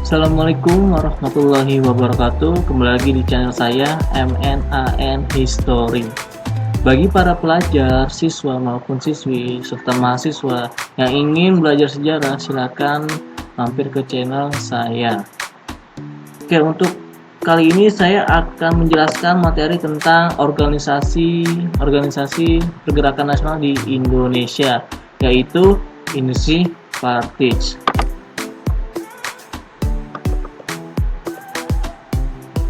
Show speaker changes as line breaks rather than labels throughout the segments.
Assalamualaikum warahmatullahi wabarakatuh. Kembali lagi di channel saya MNAN History. Bagi para pelajar, siswa maupun siswi serta mahasiswa yang ingin belajar sejarah, silakan mampir ke channel saya. Oke, untuk kali ini saya akan menjelaskan materi tentang organisasi pergerakan nasional di Indonesia, yaitu Industri Partage.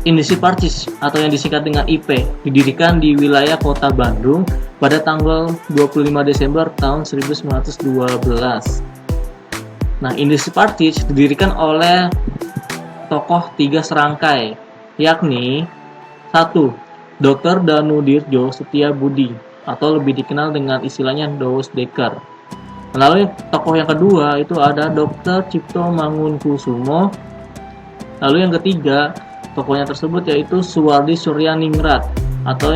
Industri Partage atau yang disingkat dengan IP didirikan di wilayah Kota Bandung pada tanggal 25 Desember tahun 1912. Nah, Industri Partage didirikan oleh tokoh 3 serangkai, yakni 1. Dr. Danudirjo Setiabudi atau lebih dikenal dengan istilahnya Douwes Dekker. Lalu tokoh yang kedua itu ada Dr. Cipto Mangunkusumo. Lalu yang ketiga, tokohnya tersebut yaitu Suwardi Suryaningrat atau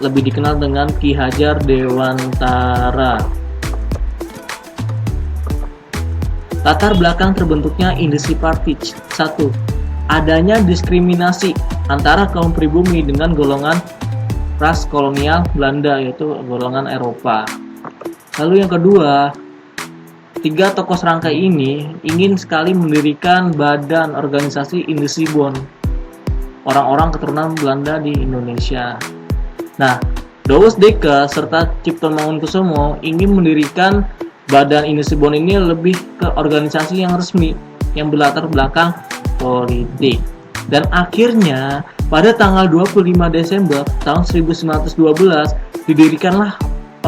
lebih dikenal dengan Ki Hajar Dewantara. Latar belakang terbentuknya Industri Partage. 1. Adanya diskriminasi antara kaum pribumi dengan golongan ras kolonial Belanda, yaitu golongan Eropa. Lalu yang kedua, 3 tokoh serangkai ini ingin sekali mendirikan badan organisasi Industri Bond, orang-orang keturunan Belanda di Indonesia. Nah, Douwes Dekker serta Cipto Mangunkusumo ingin mendirikan badan Industri Bond ini lebih ke organisasi yang resmi, yang berlatar belakang politik. Dan akhirnya pada tanggal 25 Desember tahun 1912 didirikanlah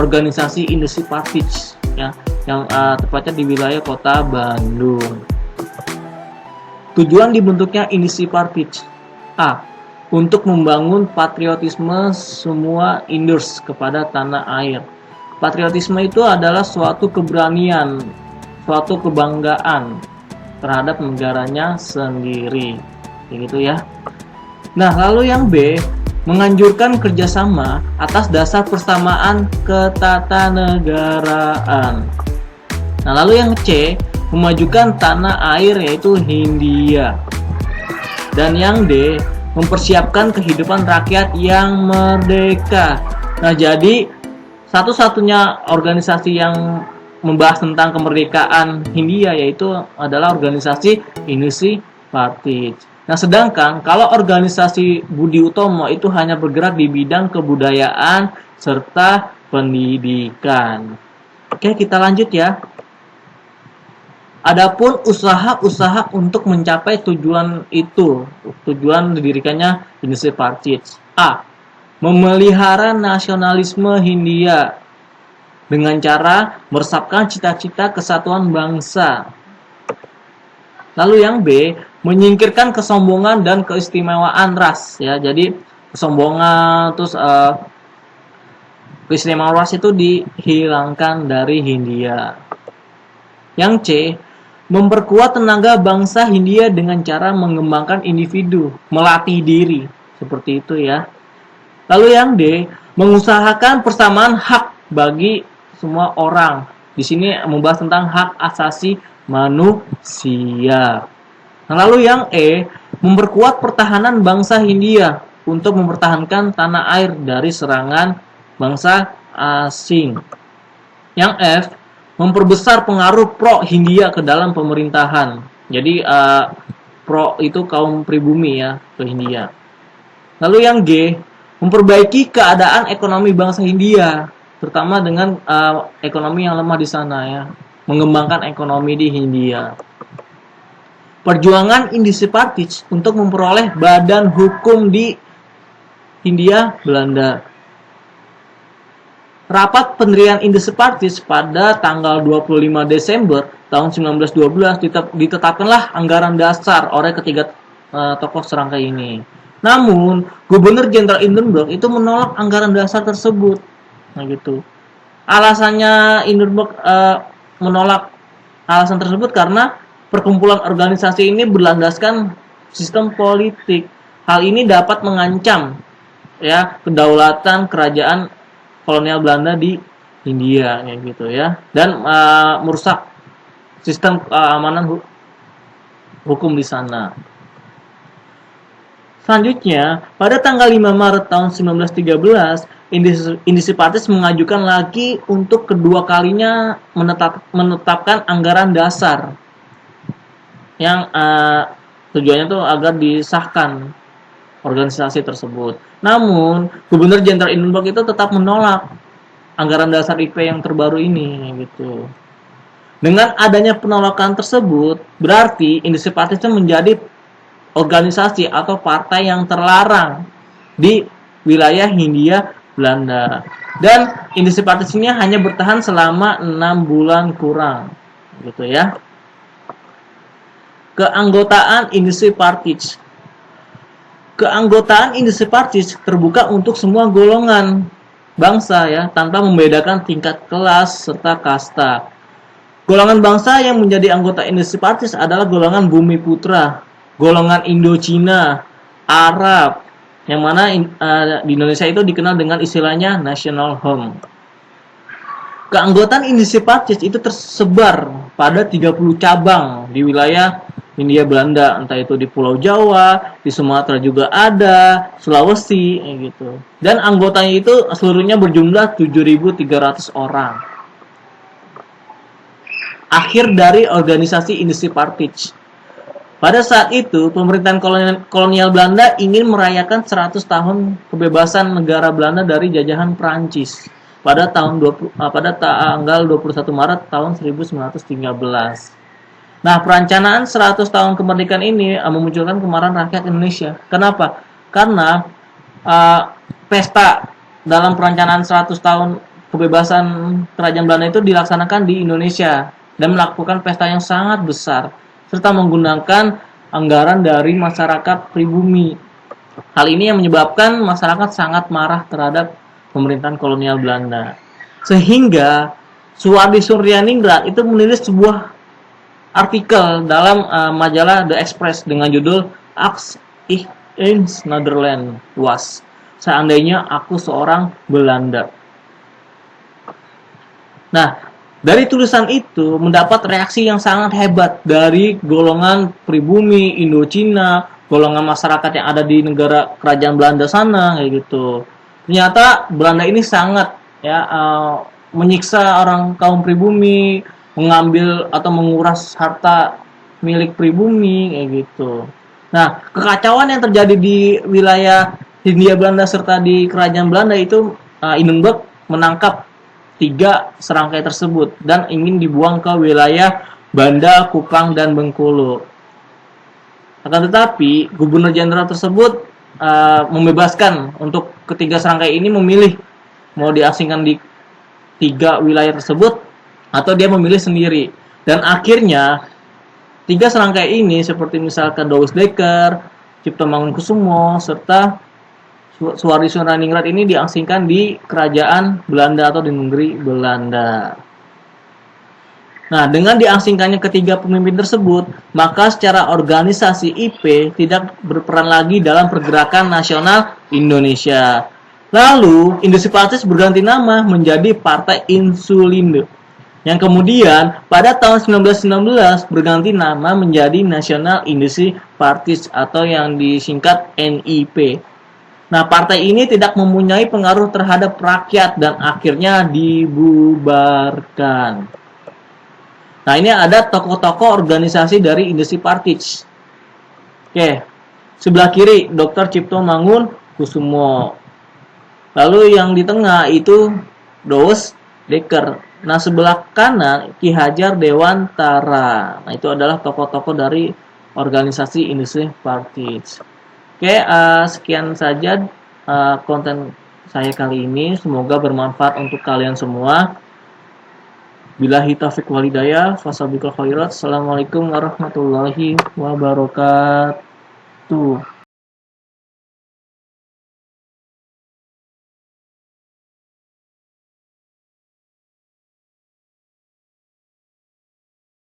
organisasi Industri Partage, ya, yang tepatnya di wilayah Kota Bandung. Tujuan dibentuknya Industri Partage: A. Untuk membangun patriotisme semua Inders kepada tanah air. Patriotisme itu adalah suatu keberanian, suatu kebanggaan terhadap negaranya sendiri, begitu ya. Nah, lalu yang B, menganjurkan kerjasama atas dasar persamaan ketatanegaraan. Nah, lalu yang C, memajukan tanah air yaitu Hindia. Dan yang D, mempersiapkan kehidupan rakyat yang merdeka. Nah, jadi satu-satunya organisasi yang membahas tentang kemerdekaan Hindia yaitu adalah organisasi Industri Partage. Nah, sedangkan kalau organisasi Budi Utomo itu hanya bergerak di bidang kebudayaan serta pendidikan. Oke, kita lanjut ya. Adapun usaha-usaha untuk mencapai tujuan itu, tujuan didirikannya Industri Partage. A. Memelihara nasionalisme Hindia dengan cara meresapkan cita-cita kesatuan bangsa. Lalu yang B, menyingkirkan kesombongan dan keistimewaan ras, ya. Jadi kesombongan terus keistimewaan ras itu dihilangkan dari Hindia. Yang C, memperkuat tenaga bangsa Hindia dengan cara mengembangkan individu, melatih diri, seperti itu ya. Lalu yang D, mengusahakan persamaan hak bagi semua orang. Di sini membahas tentang hak asasi manusia. Nah, lalu yang E, memperkuat pertahanan bangsa Hindia untuk mempertahankan tanah air dari serangan bangsa asing. Yang F, memperbesar pengaruh pro-Hindia ke dalam pemerintahan. Jadi pro itu kaum pribumi ya ke Hindia. Lalu yang G, memperbaiki keadaan ekonomi bangsa Hindia, terutama dengan ekonomi yang lemah di sana ya, mengembangkan ekonomi di Hindia. Perjuangan Industri Partage untuk memperoleh badan hukum di Hindia Belanda. Rapat pendirian Industri Partage pada tanggal 25 Desember tahun 1912 ditetapkanlah anggaran dasar oleh ketiga tokoh serangkai ini. Namun, Gubernur Jenderal Hindenburg itu menolak anggaran dasar tersebut. Nah, gitu. Alasannya Hindenburg menolak alasan tersebut karena perkumpulan organisasi ini berlandaskan sistem politik. Hal ini dapat mengancam ya kedaulatan kerajaan kolonial Belanda di Hindia, kayak gitu ya, dan merusak sistem keamanan hukum di sana. Selanjutnya, pada tanggal 5 Maret tahun 1913, Indisi Partis mengajukan lagi untuk kedua kalinya menetapkan anggaran dasar yang tujuannya tuh agar disahkan organisasi tersebut. Namun, Gubernur Jenderal Hindenburg itu tetap menolak anggaran dasar IP yang terbaru ini gitu. Dengan adanya penolakan tersebut, berarti Indisi Partis itu menjadi organisasi atau partai yang terlarang di wilayah Hindia Belanda. Dan Indisi Partis ini hanya bertahan selama 6 bulan kurang. Gitu ya. Keanggotaan Indisi Partis. Keanggotaan Indisi Partis terbuka untuk semua golongan bangsa ya, tanpa membedakan tingkat kelas serta kasta. Golongan bangsa yang menjadi anggota Indisi Partis adalah golongan Bumi Putra, golongan Indochina, Arab, yang mana di Indonesia itu dikenal dengan istilahnya National Home. Keanggotaan Indisi Partis itu tersebar pada 30 cabang di wilayah Hindia Belanda, entah itu di Pulau Jawa, di Sumatera juga ada, Sulawesi, gitu. Dan anggotanya itu seluruhnya berjumlah 7.300 orang. Akhir dari organisasi Indisi Partis. Pada saat itu, pemerintahan kolonial Belanda ingin merayakan 100 tahun kebebasan negara Belanda dari jajahan Prancis pada tanggal 21 Maret tahun 1913. Nah, perencanaan 100 tahun kemerdekaan ini memunculkan kemarahan rakyat Indonesia. Kenapa? Karena pesta dalam perencanaan 100 tahun kebebasan Kerajaan Belanda itu dilaksanakan di Indonesia dan melakukan pesta yang sangat besar serta menggunakan anggaran dari masyarakat pribumi. Hal ini yang menyebabkan masyarakat sangat marah terhadap pemerintahan kolonial Belanda. Sehingga Suwardi Suryaningrat itu menulis sebuah artikel dalam majalah The Express dengan judul Als ich ins Nederland was. Seandainya aku seorang Belanda. Nah, dari tulisan itu mendapat reaksi yang sangat hebat dari golongan pribumi, Indochina, golongan masyarakat yang ada di negara kerajaan Belanda sana kayak gitu. Ternyata Belanda ini sangat menyiksa orang kaum pribumi, mengambil atau menguras harta milik pribumi kayak gitu. Nah, kekacauan yang terjadi di wilayah Hindia Belanda serta di kerajaan Belanda itu Hindenburg menangkap 3 serangkai tersebut dan ingin dibuang ke wilayah Banda, Kupang, dan Bengkulu. Akan tetapi, Gubernur Jenderal tersebut membebaskan untuk ketiga serangkai ini memilih mau diasingkan di 3 wilayah tersebut atau dia memilih sendiri. Dan akhirnya 3 serangkai ini seperti misalkan Douwes Dekker, Cipto Mangunkusumo serta Suwardi Suryaningrat ini diasingkan di kerajaan Belanda atau di negeri Belanda. Nah, dengan diasingkannya ketiga pemimpin tersebut, maka secara organisasi IP tidak berperan lagi dalam pergerakan nasional Indonesia. Lalu, Indisi Partis berganti nama menjadi Partai Insulindo, yang kemudian pada tahun 1919 berganti nama menjadi National Indisi Partis atau yang disingkat NIP. Nah, partai ini tidak mempunyai pengaruh terhadap rakyat dan akhirnya dibubarkan. Nah, ini ada tokoh-tokoh organisasi dari Indisi Partis. Oke, sebelah kiri Dr. Cipto Mangunkusumo. Lalu yang di tengah itu Douwes Dekker. Nah, sebelah kanan Ki Hajar Dewantara. Nah, itu adalah tokoh-tokoh dari organisasi Indisi Partis. Oke, sekian saja konten saya kali ini. Semoga bermanfaat untuk kalian semua. Billahi taufiq wal hidayah. Fasabiqul khairat. Assalamualaikum warahmatullahi wabarakatuh.